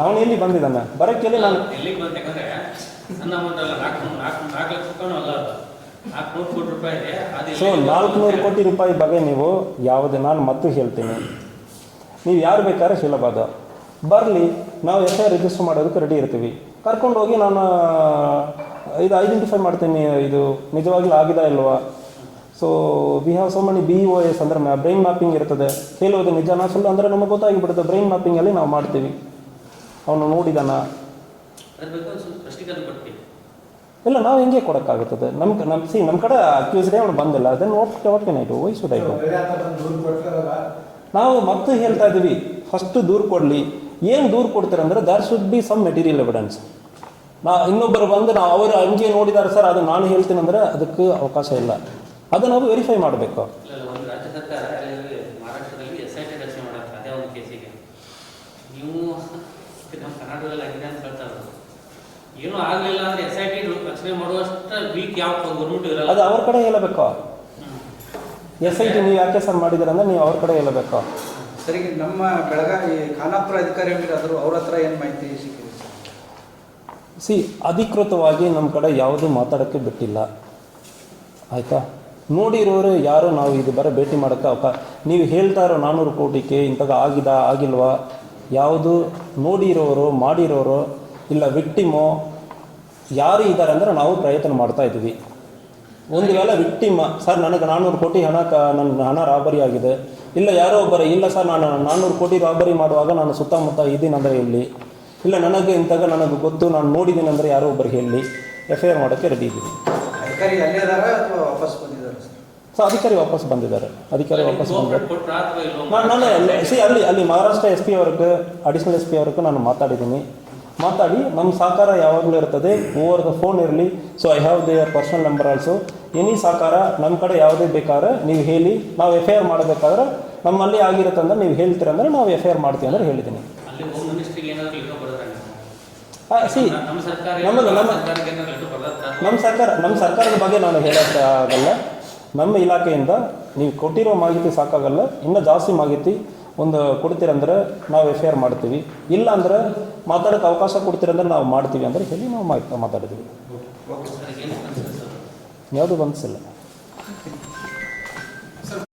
ಅವನು ಎಲ್ಲಿ ಬಂದಿದ್ದಾನೆ ಬರೋಕ್ಕೆ ನಾನು ಎಲ್ಲಿಗೆ ಬಂತಂದ್ರೆ ಸಣ್ಣ ಅಮೌಂಟ್ ಅಲ್ಲ 4 ಲಕ್ಷ ರೂಪಾಯಿ ಅಲ್ಲ ಅದು 400 ಕೋಟಿ ರೂಪಾಯಿ ಇದೆ. ಸೊ 400 ಕೋಟಿ ರೂಪಾಯಿ ಬಗ್ಗೆ ನೀವು ಯಾವುದೇ ನಾನು ಮತ್ತು ಹೇಳ್ತೀನಿ, ನೀವು ಯಾರು ಬೇಕಾದ್ರೆ ಶೀಲಬಾದ ಬರಲಿ, ನಾವು FIR ರಿಜಿಸ್ಟರ್ ಮಾಡೋದಕ್ಕೆ ರೆಡಿ ಇರ್ತೀವಿ. ಕರ್ಕೊಂಡೋಗಿ ನಾನು ಇದು ಐಡೆಂಟಿಫೈ ಮಾಡ್ತೀನಿ, ಇದು ನಿಜವಾಗ್ಲೂ ಆಗಿದೆ ಇಲ್ವಾ. So we have so many BOS ಅಂದರೆ ಬ್ರೈನ್ ಮ್ಯಾಪಿಂಗ್ ಇರ್ತದೆ. ಹೇಳೋದು ನಿಜನಾ ಸುಳ್ಳು ಅಂದರೆ ನಮಗೆ ಗೊತ್ತಾಗಿಬಿಡುತ್ತೆ. ಬ್ರೈನ್ ಮ್ಯಾಪಿಂಗಲ್ಲಿ ನಾವು ಮಾಡ್ತೀವಿ. ಅವನು ನೋಡಿದಾನ ಇಲ್ಲ, ನಾವು ಹಿಂಗೆ ಕೊಡೋಕ್ಕಾಗುತ್ತದೆ. ನಮ್ಮ ಕಡೆ ಅಕ್ಯೂಸ್ಡೇ ಅವನು ಬಂದಿಲ್ಲ, ಅದನ್ನು what can I do, why should I do. ನಾವು ಮತ್ತೆ ಹೇಳ್ತಾ ಇದ್ದೀವಿ, ಫಸ್ಟು ದೂರು ಕೊಡಲಿ. ಏನು ದೂರು ಕೊಡ್ತಾರೆ there should be some material evidence. ಇನ್ನೊಬ್ಬರು ಬಂದು ಅವರು ಹಂಗೆ ನೋಡಿದ್ದಾರೆ ಸರ್, ಅದು ನಾನು ಹೇಳ್ತೀನಿ ಅಂದರೆ ಅದಕ್ಕೆ ಅವಕಾಶ ಇಲ್ಲ. ಅದು ನಾವು ವೆರಿಫೈ ಮಾಡಬೇಕು. ಒಂದು ರಾಜ್ಯ ಸರ್ಕಾರ ಮಹಾರಾಷ್ಟ್ರದಲ್ಲಿ SIT ರಚನೆ ಮಾಡಕ್ಕೆ ಅದೇ ಒಂದು ಕೇಸಿಗೆ ನೀವು ನಮ್ಮ ಕರ್ನಾಟಕದಲ್ಲಿ ಆಗಿದೆ ಅಂತ ಹೇಳ್ತಾರೆ. ಏನೂ ಆಗಲಿಲ್ಲ ಅಂದರೆ SIT ರಚನೆ ಮಾಡುವಷ್ಟು ವೀಕ್ ಯಾವ ಗೌರ್ಮೆಂಟ್ ಇರಲ್ಲ. ಅದು ಅವ್ರ ಕಡೆ ಹೇಳಬೇಕು. SIT ನೀವು ಯಾಕೆ ಸರ್ ಮಾಡಿದ್ದೀರ ಅಂದರೆ ನೀವು ಅವ್ರ ಕಡೆ ಹೇಳಬೇಕು. ಸರಿ, ನಮ್ಮ ಬೆಳಗಾವಿ ಖಾನಾಪುರ ಅಧಿಕಾರಿಗಳಿಗಾದರೂ ಅವ್ರ ಹತ್ರ ಏನು ಮಾಹಿತಿ ಸಿಕ್ಕಿದೆ? ಅಧಿಕೃತವಾಗಿ ನಮ್ಮ ಕಡೆ ಯಾವುದೂ ಮಾತಾಡೋಕ್ಕೆ ಬಿಟ್ಟಿಲ್ಲ, ಆಯಿತಾ. ನೋಡಿರೋರು ಯಾರು ನಾವು ಇದು ಬರೋ ಭೇಟಿ ಮಾಡೋಕ್ಕೆ ನೀವು ಹೇಳ್ತಾ ಇರೋ 400 ಕೋಟಿಗೆ ಇಂಥದ್ದು ಆಗಿಲ್ವಾ, ಯಾವುದು ನೋಡಿರೋರು ಮಾಡಿರೋರು ಇಲ್ಲ ವಿಕ್ಟಿಮು ಯಾರು ಇದ್ದಾರೆ ಅಂದರೆ ನಾವು ಪ್ರಯತ್ನ ಮಾಡ್ತಾ ಇದ್ದೀವಿ. ಒಂದು ವೇಳೆ ವಿಕ್ಟಿಮ್ ಸರ್ ನನಗೆ 400 ಕೋಟಿ ನನ್ನ ಹಣ ರಾಬರಿ ಆಗಿದೆ, ಇಲ್ಲ ಯಾರೋ ಒಬ್ಬರು ಇಲ್ಲ ಸರ್ ನಾನು 400 ಕೋಟಿ ರಾಬರಿ ಮಾಡುವಾಗ ನಾನು ಸುತ್ತಮುತ್ತ ಇದ್ದೀನಂದರೆ ಹೇಳಿ, ಇಲ್ಲ ನನಗೆ ಇಂಥಾಗ ನನಗೆ ಗೊತ್ತು ನಾನು ನೋಡಿದ್ದೀನಿ ಅಂದರೆ ಯಾರೋ ಒಬ್ಬರು ಹೇಳಿ FIR ಮಾಡೋಕ್ಕೆ ರೆಡಿ ಇದ್ದೀವಿ. ಅಧಿಕಾರಿ ಅಲ್ಲೇ ಇದ್ದಾರೆ ಅಥವಾ ವಾಪಸ್ ಬಂದಿದ್ದಾರೆ ಸೊ ಅಧಿಕಾರಿ ವಾಪಸ್ ಬಂದಿದ್ದಾರೆ. ನಾನು ಅಲ್ಲಿ ಮಹಾರಾಷ್ಟ್ರ SP ಅವ್ರಿಗೆ ಅಡಿಷನಲ್ SP ಅವ್ರಿಗೆ ನಾನು ಮಾತಾಡಿ ನಮ್ಮ ಸಹಕಾರ ಯಾವಾಗಲೂ ಇರ್ತದೆ, ಓವರ್ ದ ಫೋನ್ ಇರಲಿ. So I have their personal number also. Any ಸಹಕಾರ ನಮ್ಮ ಕಡೆ ಯಾವುದೇ ಬೇಕಾದ್ರೆ ನೀವು ಹೇಳಿ, ನಾವು FIR ಮಾಡಬೇಕಾದ್ರೆ ನಮ್ಮಲ್ಲಿ ಆಗಿರುತ್ತೆ ಅಂದ್ರೆ ನೀವು ಹೇಳ್ತೀರಂದ್ರೆ ನಾವು FIR ಮಾಡ್ತೀವಿ ಅಂದರೆ ಹೇಳಿದ್ದೀನಿ. ನಮ್ಮ ಸರ್ಕಾರದ ಬಗ್ಗೆ ನಾನು ಹೇಳೋಕ್ಕಾಗಲ್ಲ. ನಮ್ಮ ಇಲಾಖೆಯಿಂದ ನೀವು ಕೊಟ್ಟಿರೋ ಮಾಹಿತಿ ಸಾಕಾಗಲ್ಲ, ಇನ್ನೂ ಜಾಸ್ತಿ ಮಾಹಿತಿ ಒಂದು ಕೊಡ್ತೀರಂದ್ರೆ ನಾವು FIR ಮಾಡ್ತೀವಿ, ಇಲ್ಲ ಅಂದರೆ ಮಾತಾಡೋಕ್ಕೆ ಅವಕಾಶ ಕೊಡ್ತೀರಂದ್ರೆ ನಾವು ಮಾಡ್ತೀವಿ ಅಂದರೆ ಹೇಳಿ ನಾವು ಮಾತಾಡಿದ್ದೀವಿ. ಯಾವುದೂ ಬಂದಿಸಿಲ್ಲ.